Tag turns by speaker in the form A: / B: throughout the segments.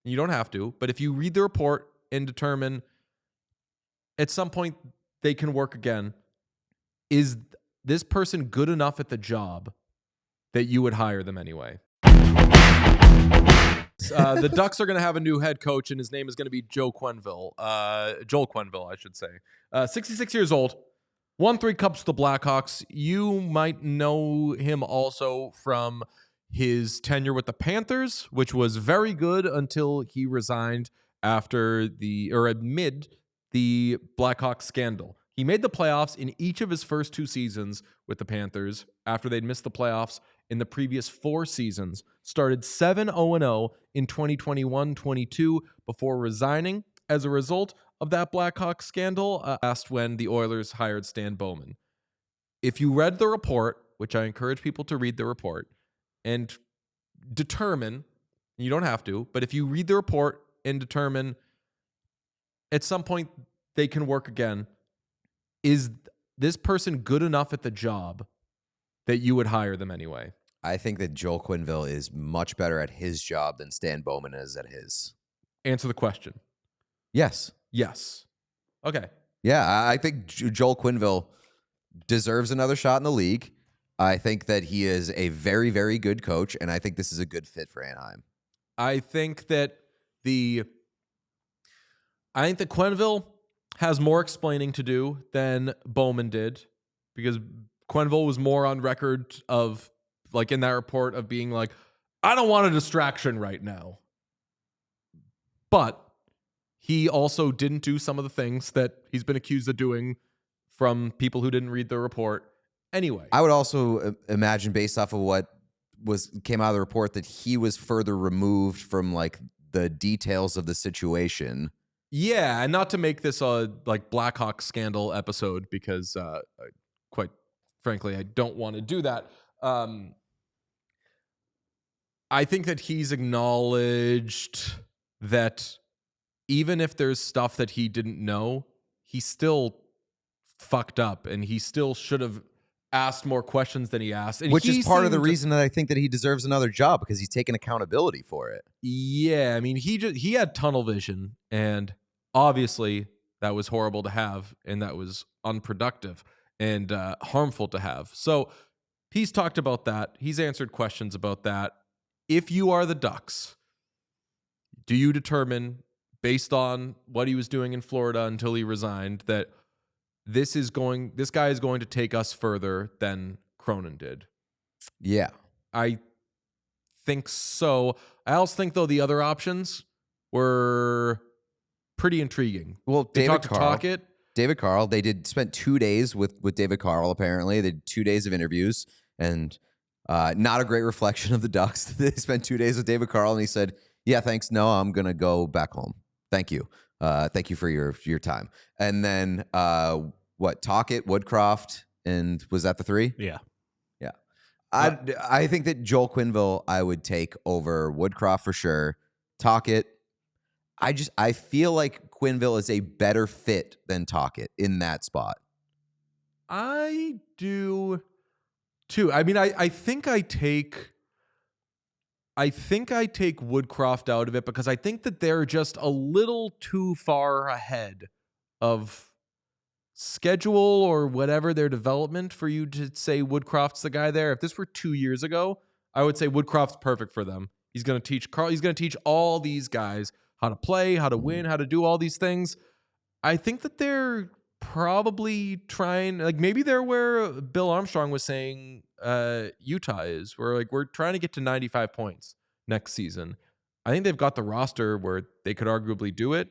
A: You don't have to, but if you read the report and determine at some point they can work again, is this person good enough at the job that you would hire them anyway? The Ducks are going to have a new head coach, and his name is going to be Joel Quenneville, I should say. 66 years old, won 3 cups with the Blackhawks. You might know him also from his tenure with the Panthers, which was very good until he resigned amid the Blackhawks scandal. He made the playoffs in each of his first 2 seasons with the Panthers after they'd missed the playoffs in the previous 4 seasons. Started 7-0-0 in 2021-22 before resigning as a result of that Blackhawks scandal, last when the Oilers hired Stan Bowman. If you read the report, which I encourage people to read the report, and determine, you don't have to, but if you read the report and determine at some point they can work again, is this person good enough at the job that you would hire them anyway?
B: I think that Joel Quenneville is much better at his job than Stan Bowman is at his.
A: Answer the question.
B: Yes.
A: Yes. Okay.
B: Yeah, I think Joel Quenneville deserves another shot in the league. I think that he is a very, very good coach, and I think this is a good fit for Anaheim.
A: I think that Quenneville has more explaining to do than Bowman did, because Quenneville was more on record of, like, in that report of being like, I don't want a distraction right now. But he also didn't do some of the things that he's been accused of doing from people who didn't read the report anyway.
B: I would also imagine, based off of what came out of the report, that he was further removed from, like, the details of the situation.
A: Yeah, and not to make this a Blackhawks scandal episode, because quite frankly, I don't want to do that. I think that he's acknowledged that even if there's stuff that he didn't know, he still fucked up, and he still should have asked more questions than he asked. And
B: which is part of the reason that I think that he deserves another job, because he's taken accountability for it.
A: Yeah, I mean, he had tunnel vision, and obviously that was horrible to have, and that was unproductive and harmful to have. So he's talked about that. He's answered questions about that. If you are the Ducks, do you determine, based on what he was doing in Florida until he resigned, that this guy is going to take us further than Cronin did?
B: Yeah.
A: I think so. I also think, though, the other options were pretty intriguing.
B: Well, David Carl, they spent 2 days with David Carl, apparently. They did 2 days of interviews, and not a great reflection of the Ducks. They spent 2 days with David Carl, and he said, yeah, thanks, no, I'm going to go back home. Thank you. Thank you for your time. And then Tocchet, Woodcroft, and was that the 3?
C: Yeah.
B: Yeah. I think that Joel Quenneville I would take over Woodcroft for sure. Tocchet, I feel like Quenneville is a better fit than Tocchet in that spot.
A: I do too. I mean, I think I take Woodcroft out of it, because I think that they're just a little too far ahead of schedule or whatever their development for you to say Woodcroft's the guy there. If this were 2 years ago, I would say Woodcroft's perfect for them. He's going to teach Carl. He's going to teach all these guys how to play, how to win, how to do all these things. I think that they're probably trying, like, maybe they're where Bill Armstrong was saying Utah is, where we're trying to get to 95 points next season. I think they've got the roster where they could arguably do it.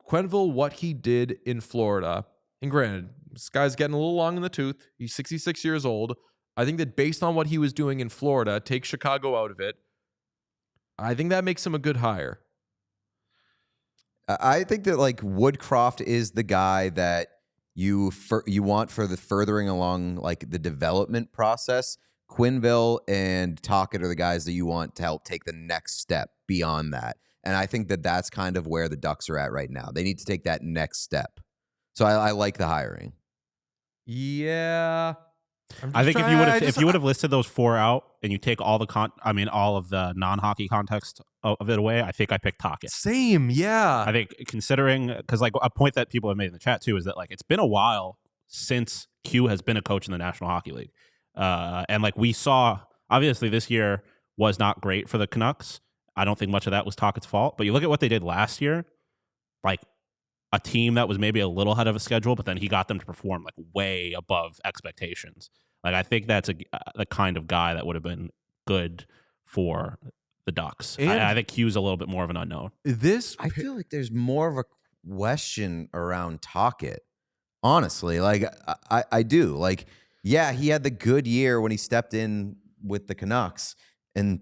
A: Quenneville, what he did in Florida, and granted, this guy's getting a little long in the tooth. He's 66 years old. I think that based on what he was doing in Florida, take Chicago out of it, I think that makes him a good hire.
B: I think that, like, Woodcroft is the guy that you want for the furthering along, like, the development process. Quenneville and Tocchet are the guys that you want to help take the next step beyond that. And I think that that's kind of where the Ducks are at right now. They need to take that next step. So I like the hiring.
A: Yeah.
C: I think if you would have listed those 4 out and you take all all of the non-hockey context of it away, I think I picked Tocchet.
A: Same, yeah.
C: I think considering, because like a point that people have made in the chat too is that like it's been a while since Q has been a coach in the National Hockey League, and like we saw, obviously this year was not great for the Canucks. I don't think much of that was Tocchet's fault, but you look at what they did last year, like a team that was maybe a little ahead of a schedule, but then he got them to perform like way above expectations. Like I think that's the kind of guy that would have been good for the Ducks. I think Q's a little bit more of an unknown.
B: I feel like there's more of a question around Tocchet. Honestly, like I do. Like, yeah, he had the good year when he stepped in with the Canucks, and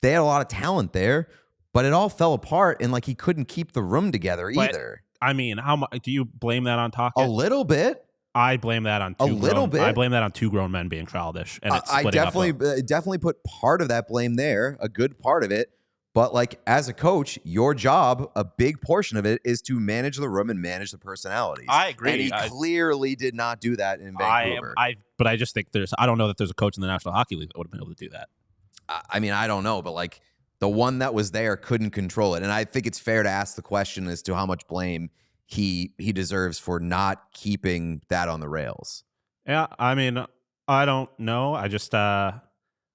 B: they had a lot of talent there, but it all fell apart, and like he couldn't keep the room together either.
C: I mean, how much do you blame that on Tocchet?
B: A little bit.
C: I blame that on I blame that on 2 grown men being childish, and it's
B: I definitely put part of that blame there, a good part of it. But like as a coach, your job, a big portion of it, is to manage the room and manage the personalities.
C: I agree.
B: And he clearly did not do that in Vancouver.
C: But I just think I don't know that there's a coach in the National Hockey League that would have been able to do that.
B: I mean, I don't know, but like the one that was there couldn't control it. And I think it's fair to ask the question as to how much blame he deserves for not keeping that on the rails.
C: Yeah, I mean, I don't know. I just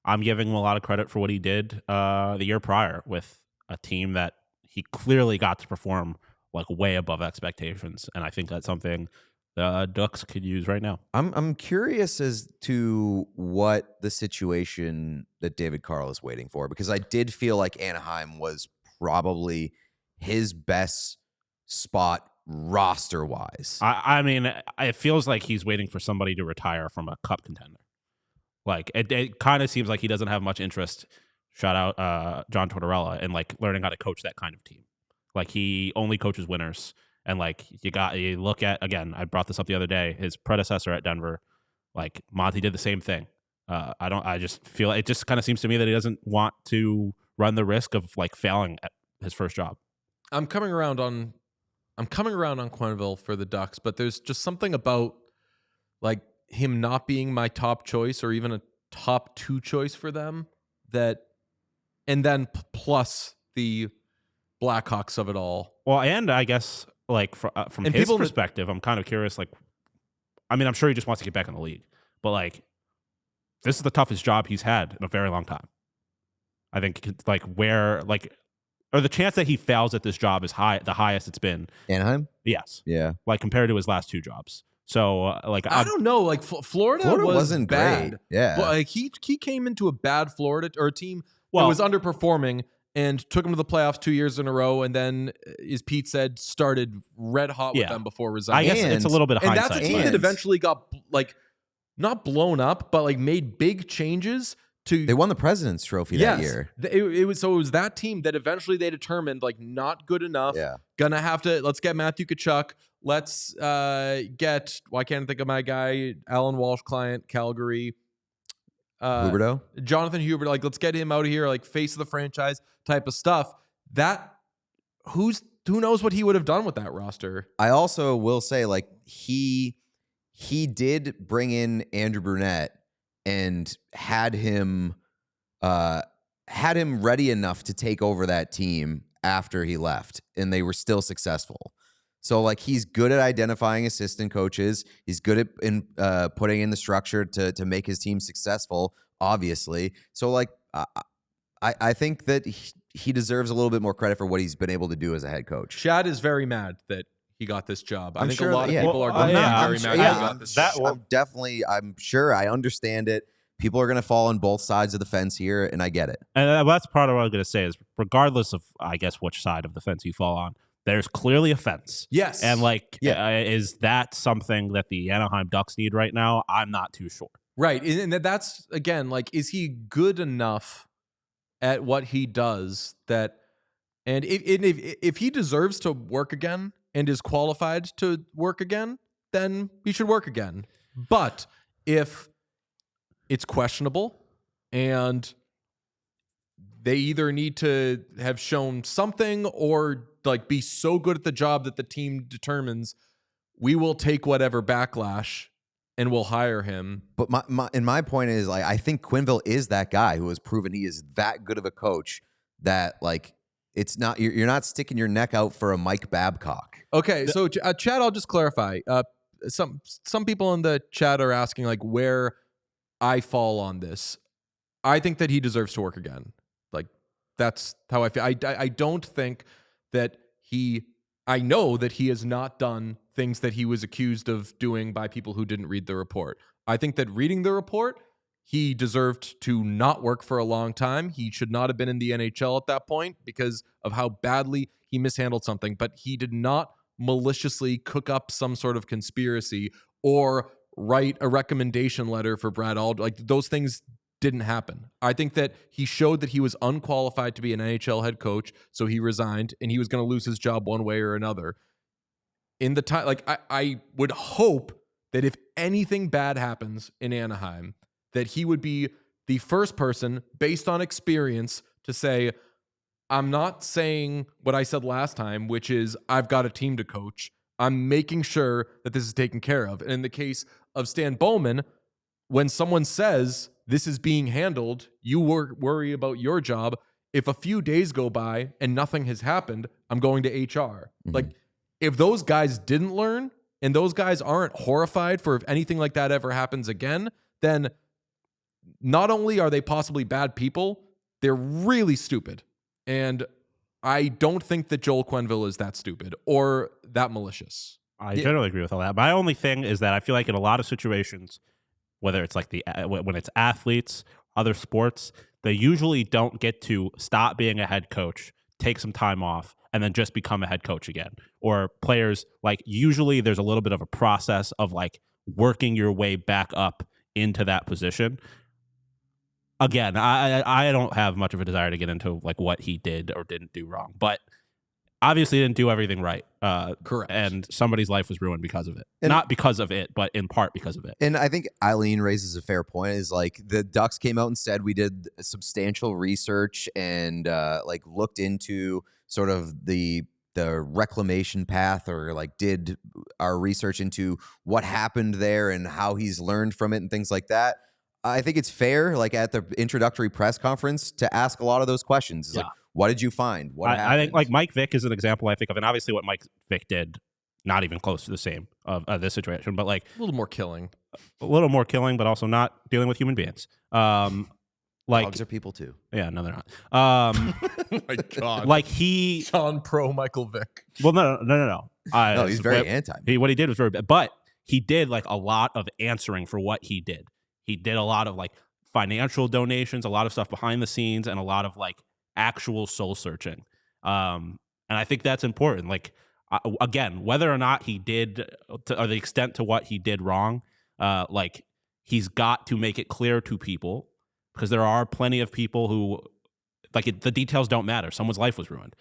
C: I'm giving him a lot of credit for what he did the year prior with a team that he clearly got to perform like way above expectations, and I think that's something the Ducks could use right now.
B: I'm curious as to what the situation that David Carl is waiting for, because I did feel like Anaheim was probably his best spot roster wise.
C: I mean, it feels like he's waiting for somebody to retire from a cup contender. Like it kind of seems like he doesn't have much interest. Shout out John Tortorella, and like learning how to coach that kind of team. Like he only coaches winners, and like you look at, again, I brought this up the other day, his predecessor at Denver, like Monty did the same thing. I just feel it just kind of seems to me that he doesn't want to run the risk of like failing at his first job.
A: I'm coming around on Quenneville for the Ducks, but there's just something about like him not being my top choice or even a top 2 choice for them and then plus the Blackhawks of it all.
C: Well, and I guess like from his perspective, I'm kind of curious. Like, I mean, I'm sure he just wants to get back in the league, but like, this is the toughest job he's had in a very long time. I think or the chance that he fails at this job is the highest it's been.
B: Anaheim?
C: Yes.
B: Yeah.
C: Like compared to his last 2 jobs. So like
A: I don't know. Like Florida wasn't
B: bad. Great. Yeah.
A: But like he came into a bad Florida or a team that was underperforming and took him to the playoffs 2 years in a row, and then, as Pete said, started red hot with them before resigning.
C: I guess it's a little bit of hindsight.
A: And that's a team that eventually got like not blown up, but like made big changes.
B: They won the President's Trophy that year.
A: It was that team that eventually they determined like not good enough.
B: Yeah.
A: Gonna have to, let's get Matthew Tkachuk. Let's get, why can't I think of my guy, Alan Walsh client, Calgary.
B: Huberdeau?
A: Jonathan Hubert. Like, let's get him out of here, like face of the franchise type of stuff. Who knows what he would have done with that roster?
B: I also will say, like, he did bring in Andrew Brunette and had him ready enough to take over that team after he left, and they were still successful. So like he's good at identifying assistant coaches. He's good at putting in the structure to make his team successful, obviously. So like I think that he deserves a little bit more credit for what he's been able to do as a head coach.
A: Chad is very mad that he got this job. I think
B: sure
A: a lot of people are going to be very mad that he got this job.
B: I'm sure I understand it. People are going to fall on both sides of the fence here, and I get it.
C: And that's part of what I'm going to say is, regardless of, I guess, which side of the fence you fall on, there's clearly a fence.
A: Yes.
C: And, like, is that something that the Anaheim Ducks need right now? I'm not too sure.
A: Right. And that's, again, like, is he good enough at what he does that, and if he deserves to work again and is qualified to work again, then he should work again. But if it's questionable and they either need to have shown something or like be so good at the job that the team determines we will take whatever backlash and will hire him.
B: But my point is, like, I think Quenneville is that guy who has proven he is that good of a coach that, like, it's not you're not sticking your neck out for a Mike Babcock.
A: Okay, so Chad, I'll just clarify. Some people in the chat are asking like where I fall on this. I think that he deserves to work again. Like that's how I feel. I don't think that I know that he has not done things that he was accused of doing by people who didn't read the report. I think that reading the report, he deserved to not work for a long time. He should not have been in the NHL at that point because of how badly he mishandled something. But he did not maliciously cook up some sort of conspiracy or write a recommendation letter for Brad Aldrich. Like those things didn't happen. I think that he showed that he was unqualified to be an NHL head coach, so he resigned, and he was going to lose his job one way or another. In the time, like I would hope that if anything bad happens in Anaheim, that he would be the first person, based on experience, to say, I'm not saying what I said last time, which is I've got a team to coach. I'm making sure that this is taken care of. And in the case of Stan Bowman, when someone says this is being handled, you worry about your job. If a few days go by and nothing has happened, I'm going to HR. Mm-hmm. Like, if those guys didn't learn and those guys aren't horrified for if anything like that ever happens again, then not only are they possibly bad people, they're really stupid. And I don't think that Joel Quenneville is that stupid or that malicious.
C: I generally agree with all that. My only thing is that I feel like in a lot of situations, whether it's like when it's athletes, other sports, they usually don't get to stop being a head coach, take some time off, and then just become a head coach again. Or players, like usually there's a little bit of a process of like working your way back up into that position. Again, I don't have much of a desire to get into like what he did or didn't do wrong, but obviously didn't do everything right.
A: Correct.
C: And somebody's life was ruined because of it. And not because of it, but in part because of it.
B: And I think Eileen raises a fair point, is like the Ducks came out and said we did substantial research and like looked into sort of the reclamation path, or like did our research into what happened there and how he's learned from it and things like that. I think it's fair, like at the introductory press conference, to ask a lot of those questions. It's like, what did you find? What happened?
C: I think like Mike Vick is an example I think of, and obviously what Mike Vick did, not even close to the same of this situation, but like
A: a little more killing,
C: but also not dealing with human beings. Like
B: dogs are people too.
C: Yeah, no, they're not.
A: Oh my God.
C: Like
A: Sean Pro Michael Vick.
C: Well, no.
B: No, he's very anti.
C: What he did was very bad, but he did like a lot of answering for what he did. He did a lot of like financial donations, a lot of stuff behind the scenes, and a lot of like actual soul searching. And I think that's important. Like, again, whether or not he did, or the extent to what he did wrong, like he's got to make it clear to people, because there are plenty of people who like the details don't matter. Someone's life was ruined.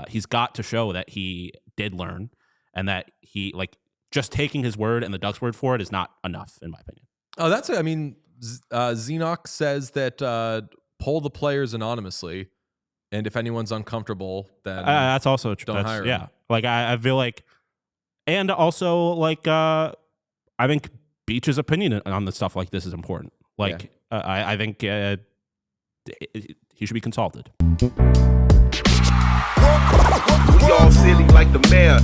C: He's got to show that he did learn, and that he like just taking his word and the Ducks' word for it is not enough, in my opinion.
A: Oh, that's it. I mean, Xenox says that poll the players anonymously, and if anyone's uncomfortable, then
C: that's also true.
A: Don't hire
C: yeah.
A: them.
C: Like I feel like, and also like I think Beach's opinion on the stuff like this is important. Like I think he should be consulted.
D: We all silly like the mayor.